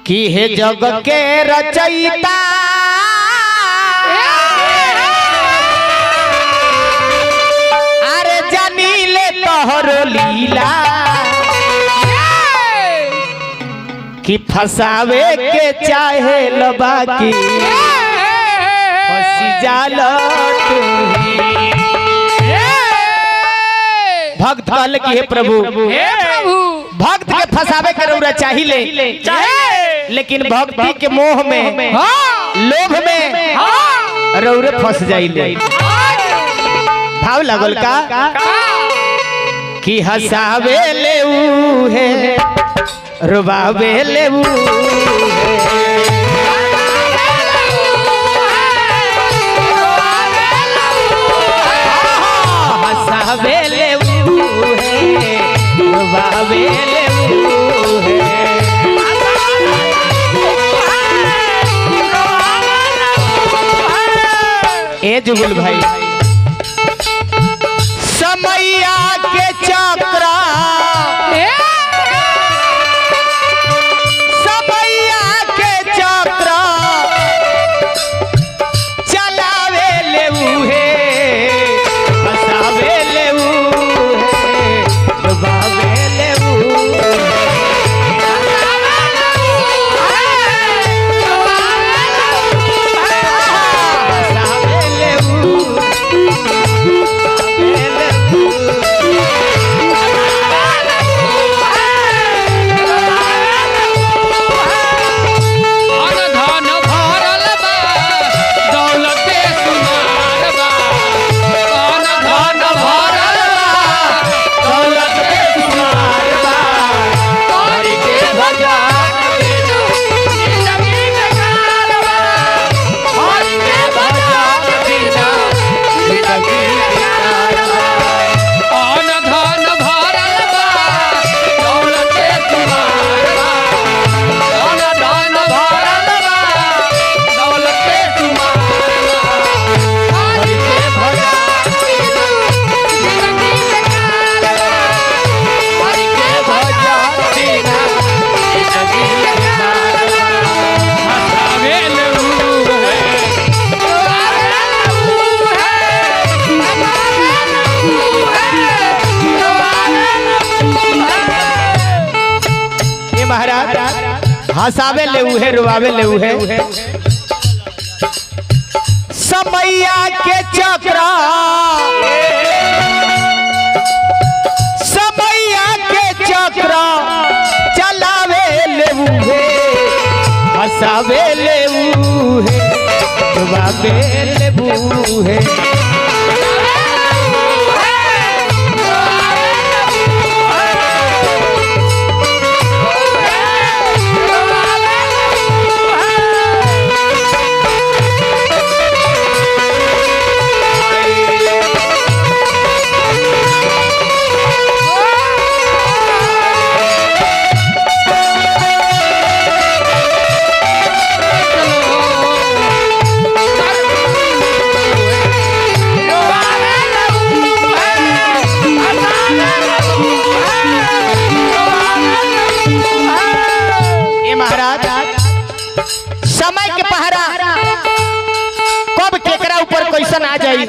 कि हे जग के रचयिता अरे जानी ले तोहर लीला कि फसावे के चाहे लबा की फंसी जाल भक्त कल की हे प्रभु भक्त के फसावे के रौरा चाहिए लेकिन भक्ति के मोह में लोभ में रौरे फंस जाइले। भाव लगल का कि हंसावे ले है रुबावे ले हंसावे ले रुबावे ले ए जुगुल भाई समैया के चक्र समैया के चक्र चलावे ले है फसावे ले है डुबावे ले हंसावे ले है रुआवे ले है समैया के चक्र समैया के चक्र चलावे ले है हंसावे ले है रुआवे ले है समय के पहरा कब केकरा ऊपर कैसन आ जाई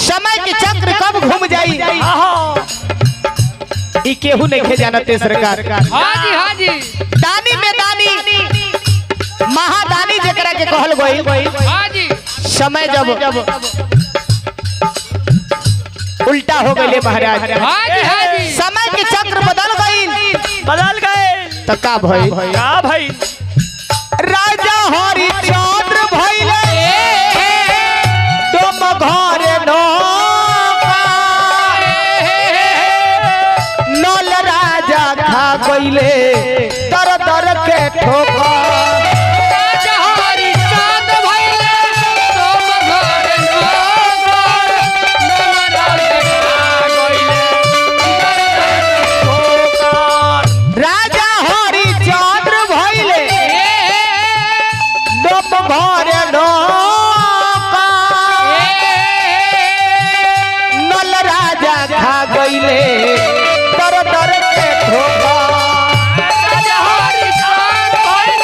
समय के चक्र कब घूम जाई ई केहू नहीं जानते सरकार। हाजी हाजी दानी में दानी महादानी जेकरा के कहल गई हाजी समय जब उल्टा हो गए महाराज हाजी हाजी समय के चक्र बदल गए तो का भाई राजा हरिचंद्र भइले तुम घरे नल राजा खा गइले दर दर के ठोकर राजा हरिचंद्र भइले तुम घरे नल राजा खा गइले राजा हरिचंद्र भइले तुम घरे नल राजा खा गइले दर दर के ठोकर राजा हरिचंद्र भइले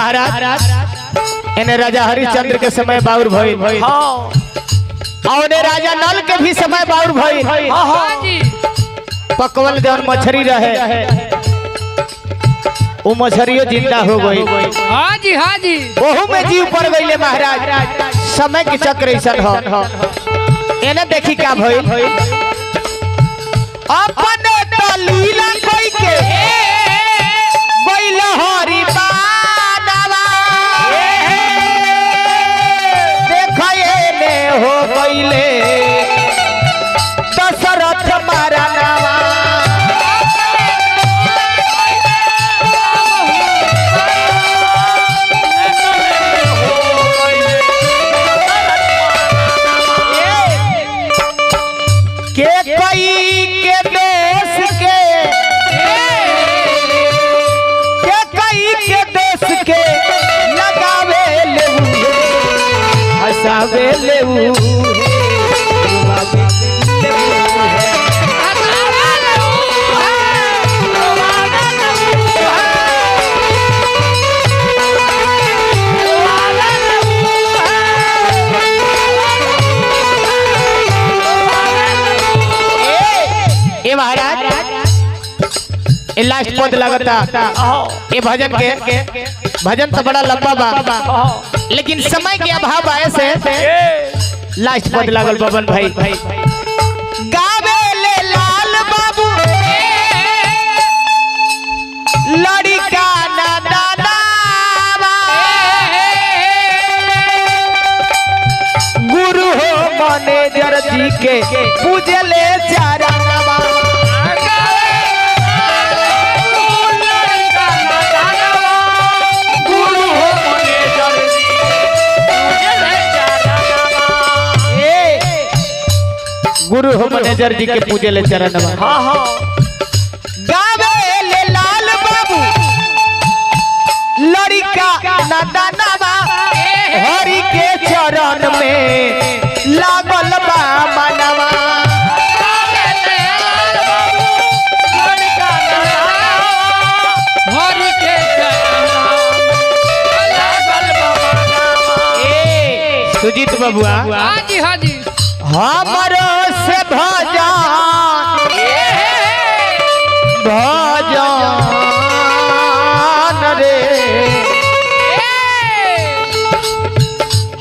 महाराज इन्हें राजा हरिश्चंद्र के समय बाउर भइल और राजा नल के भी समय बाउर भइल। हाँ जी पकवल जौन मछरी रहे वो मछरियों जिंदा हो गई। हाँ जी ओहू में जीव पड़ गई महाराज। समय के चक्र ऐसा हो इन्हें देखी क्या भइल। अपने तो लीला कोई के गइल हरि बानवा देखए ने हो गइले दशरथ मारा नावा। के कई के देश के लगावे लेऊ हसावे लेऊ लास्ट पद लगता ये भजन के भजन तो बड़ा लंबा बा लेकिन समय के अभाव आए से लास्ट पद लागल बबन भाई। गावे ले लाल बाबू लड़का ना दादा गुरु हो मैनेजर जी के पूजे ले चारा गुरु हो मैनेजर जी के पूजे ले चरण। हाँ गावे ले लाल बाबू लड़का नदनवा हरि के चरण में लागल बा मनवा। सुजीत बबुआ हाँ जी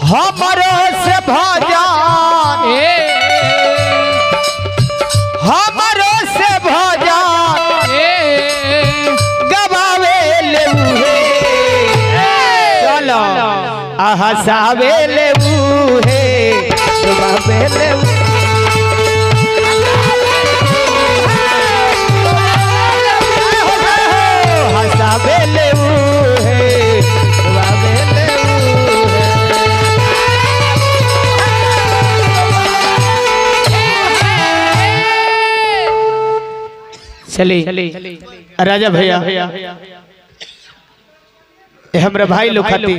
हमारो से भजन रे हमारो से भजन गवावे लेऊ चलो हसावे लेऊ चली राजा भैया हमारे भाई लोग खाती